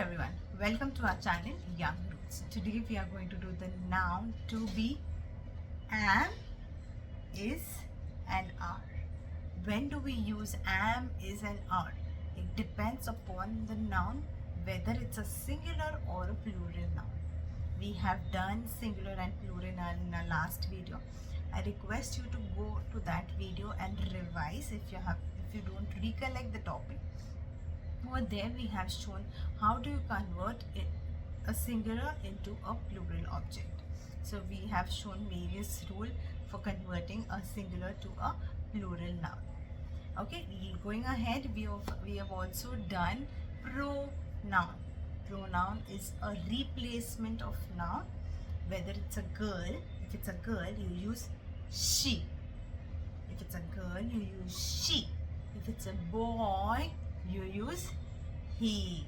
everyone, welcome to our channel Young Roots. Today we are going to do the noun to be, am, is and are. When do we use am, is and are? It depends upon the noun whether it's a singular or a plural noun. We have done singular and plural in our last video. I request you to go to that video and revise if you don't recollect the topic. Over there we have shown how do you convert a singular into a plural object. So we have shown various rules for converting a singular to a plural noun. Okay, going ahead, we have also done pronoun. Pronoun is a replacement of noun. Whether it's a girl, if it's a girl you use she. If it's a girl you use she. If it's a boy you use he,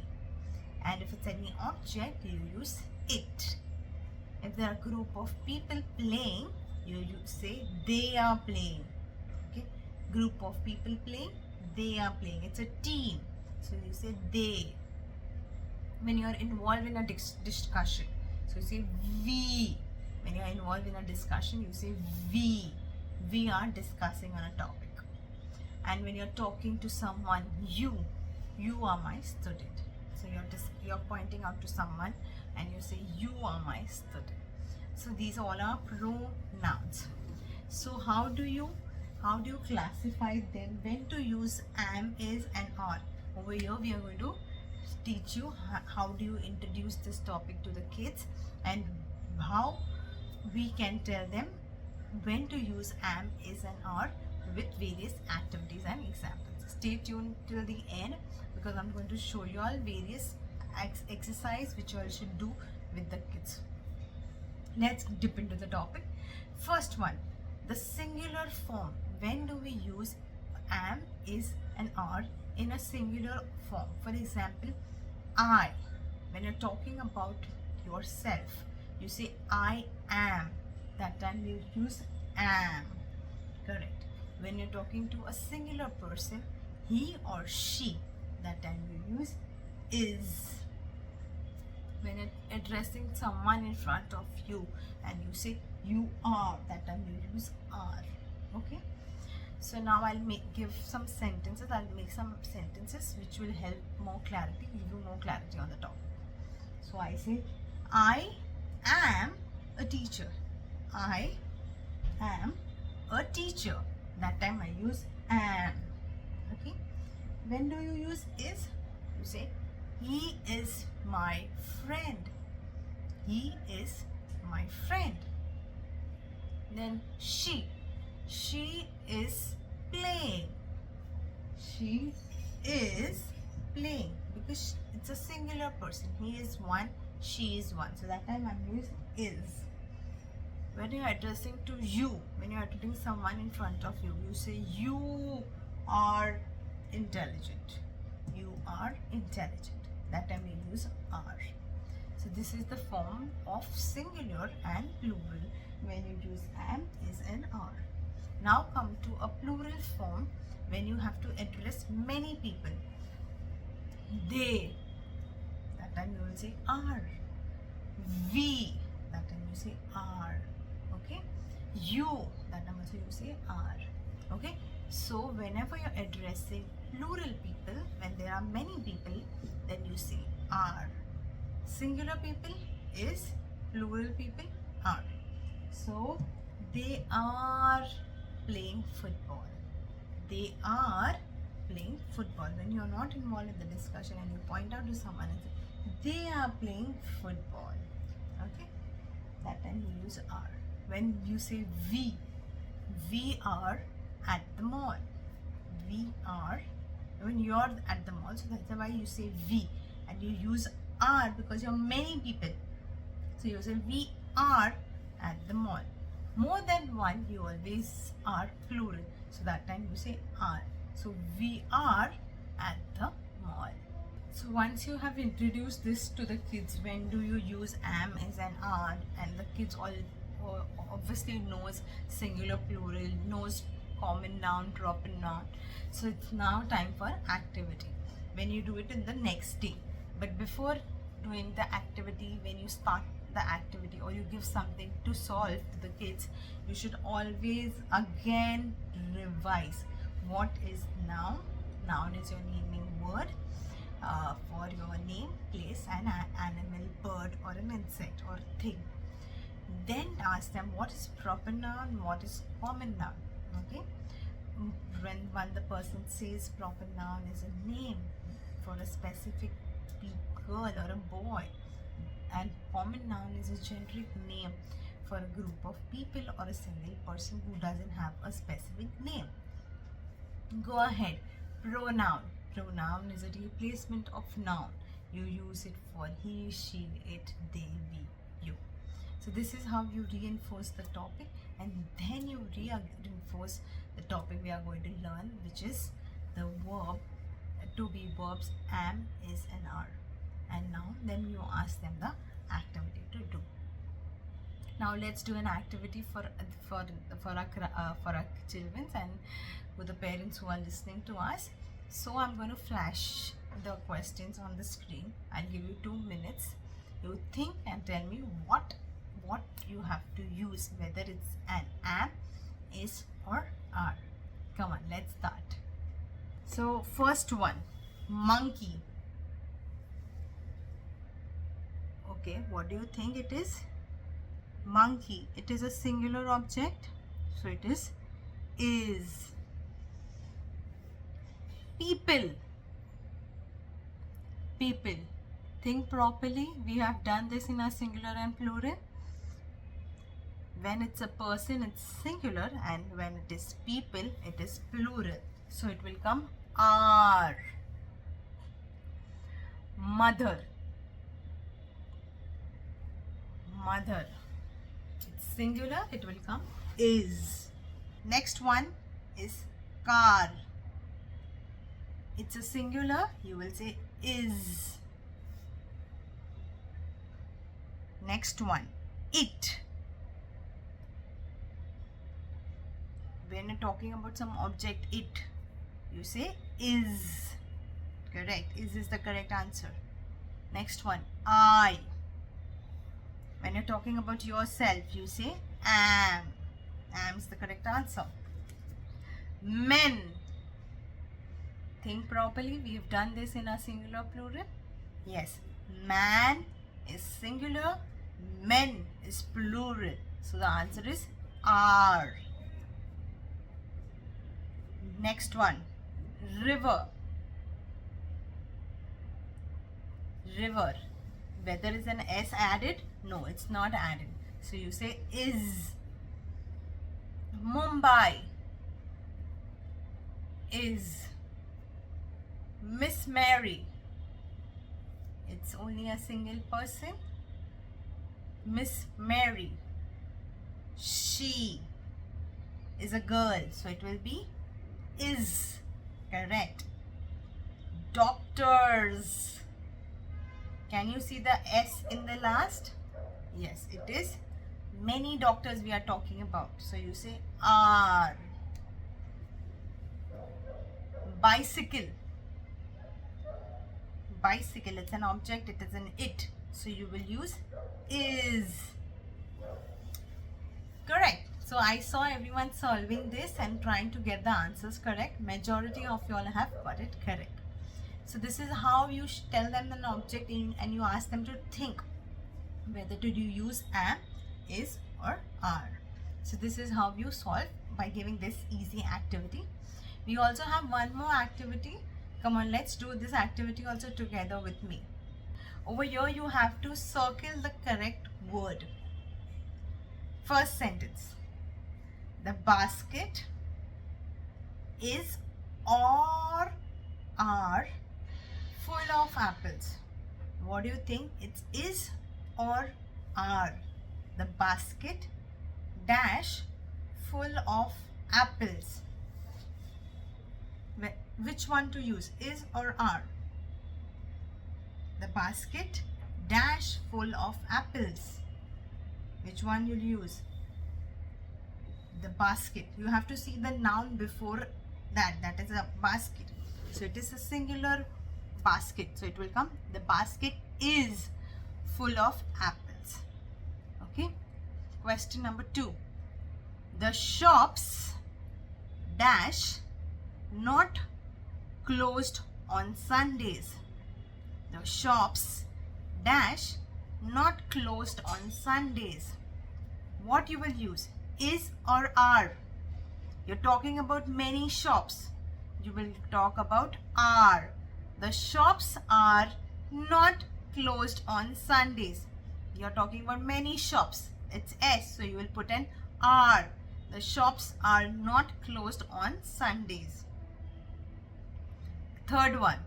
and if it's any object you use it. If there are a group of people playing, you say they are playing. Okay, group of people playing, they are playing. It's a team, so you say they. When you are involved in a discussion, so you say we. When you are involved in a discussion, you say we are discussing on a topic. And when you're talking to someone, you are my student. So you're pointing out to someone and you say you are my student. So these all are pronouns. So how do you classify them? When to use am, is and are? Over here we are going to teach you how do you introduce this topic to the kids and how we can tell them when to use am, is and are with various activities and examples. Stay tuned till the end because I'm going to show you all various exercise which you all should do with the kids. Let's dip into the topic. First one, the singular form. When do we use am, is and are in a singular form? For example, I. When you're talking about yourself, you say I am. That time you use am. Correct. When you're talking to a singular person, he or she, that time you use is. When you're addressing someone in front of you and you say you are, that time you use are. Okay. So now I'll give some sentences. I'll make some sentences which will help more clarity, give you more clarity on the topic. So I say, I am a teacher. I am a teacher. That time I use am. Okay. When do you use is? You say he is my friend. He is my friend. Then she is playing. She is playing because it's a singular person. He is one, she is one. So that time I'm using is. When you're addressing to you, when you're addressing someone in front of you, you say you are intelligent. You are intelligent. That time you use are. So this is the form of singular and plural when you use am, is and are. Now come to a plural form when you have to address many people. They. That time you will say are. We. That time you say are. Okay, you, that time also you say are. Okay, so whenever you're addressing plural people, when there are many people, then you say are. Singular people is, plural people are. So they are playing football. They are playing football. When you're not involved in the discussion and you point out to someone and say they are playing football. Okay, that time you use are. When you say we are at the mall. We are, when you're at the mall, so that's why you say we and you use are because you're many people. So you say we are at the mall. More than one, you always are plural. So that time you say are. So we are at the mall. So once you have introduced this to the kids, when do you use am, is and are, and the kids all obviously knows singular, plural, knows common noun, proper noun. So it's now time for activity. When you do it in the next day, But before doing the activity, when you start the activity or you give something to solve to the kids, you should always again revise what is noun. Noun is your naming word for your name, place, an animal, bird, or an insect or thing. Then ask them what is proper noun, what is common noun. Okay, when the person says proper noun is a name for a specific girl or a boy, and common noun is a generic name for a group of people or a single person who doesn't have a specific name. Go ahead. Pronoun. Pronoun is a replacement of noun. You use it for he, she, it, they, we, you. So this is how you reinforce the topic, and then you reinforce the topic we are going to learn, which is the verb, to be verbs am, is, and are. And now then you ask them the activity to do. Now let's do an activity for our children and for the parents who are listening to us. So I'm going to flash the questions on the screen. I'll give you 2 minutes. You think and tell me what you have to use, whether it's an am, is, or are. Come on, let's start. So first one, monkey. Okay, what do you think it is? Monkey. It is a singular object, so it is. People. People. Think properly. We have done this in a singular and plural. When it's a person, it's singular, and when it is people, it is plural. So it will come are. Mother. Mother. It's singular, it will come is. Next one is car. It's a singular, you will say is. Next one, it. When you're talking about some object, it, you say is. Correct. Is the correct answer. Next one, I. When you're talking about yourself, you say am. Am is the correct answer. Men. Think properly. We have done this in a singular plural. Yes. Man is singular. Men is plural. So the answer is are. Next one. River. River. Whether is an S added? No, it's not added. So you say is. Mumbai. Is. Miss Mary. It's only a single person. Miss Mary. She is a girl, so it will be is. Correct. Doctors. Can you see the S in the last? Yes, it is. Many doctors we are talking about. So you say are. Bicycle. Bicycle, it's an object, it is an it. So you will use is. Correct. So I saw everyone solving this and trying to get the answers correct. Majority of you all have got it correct. So this is how you tell them an object and you ask them to think whether do you use am, is, or are. So this is how you solve by giving this easy activity. We also have one more activity. Come on, let's do this activity also together with me. Over here you have to circle the correct word. First sentence. The basket is or are full of apples. What do you think? It is or are. The basket dash full of apples. Which one to use? Is or are? The basket dash full of apples. Which one you'll use? The basket. You have to see the noun before that. That is a basket. So it is a singular basket. So it will come, the basket is full of apples. Okay. Question number 2. The shops dash not closed on Sundays. The shops dash not closed on Sundays. What you will use? Is or are? You're talking about many shops. You will talk about are. The shops are not closed on Sundays. You're talking about many shops. It's S, so you will put an are. The shops are not closed on Sundays. Third one.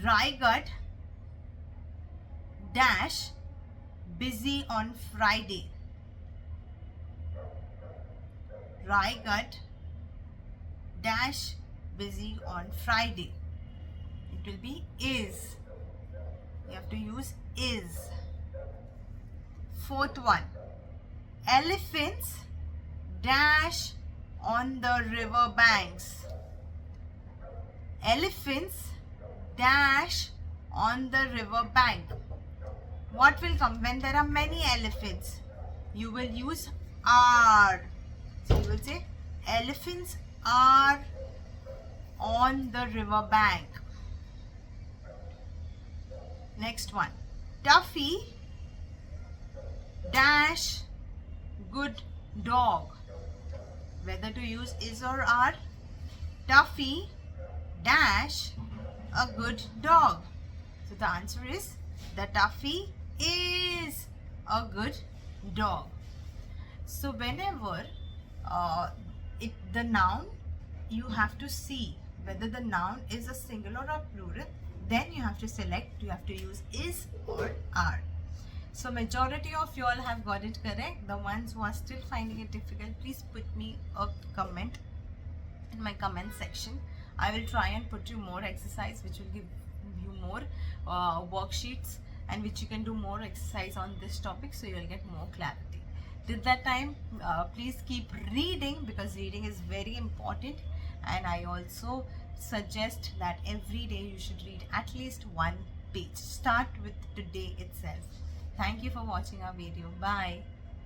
Raigat dash busy on Friday. Raigat dash busy on Friday. It will be is. You have to use is. Fourth one. Elephants dash on the river banks. Elephants dash on the river bank. What will come when there are many elephants? You will use are. So you will say elephants are on the river bank. Next one. Tuffy dash good dog. Whether to use is or are. Tuffy dash a good dog. So the answer is the Tuffy is a good dog. So whenever the noun, you have to see whether the noun is a singular or plural. Then you have to select, you have to use is or are. So majority of you all have got it correct. The ones who are still finding it difficult, please put me a comment in my comment section. I will try and put you more exercise which will give you more worksheets, and which you can do more exercise on this topic, so you will get more clarity. Till that time, please keep reading, because reading is very important, and I also suggest that every day you should read at least one page. Start with today itself. Thank you for watching our video. Bye.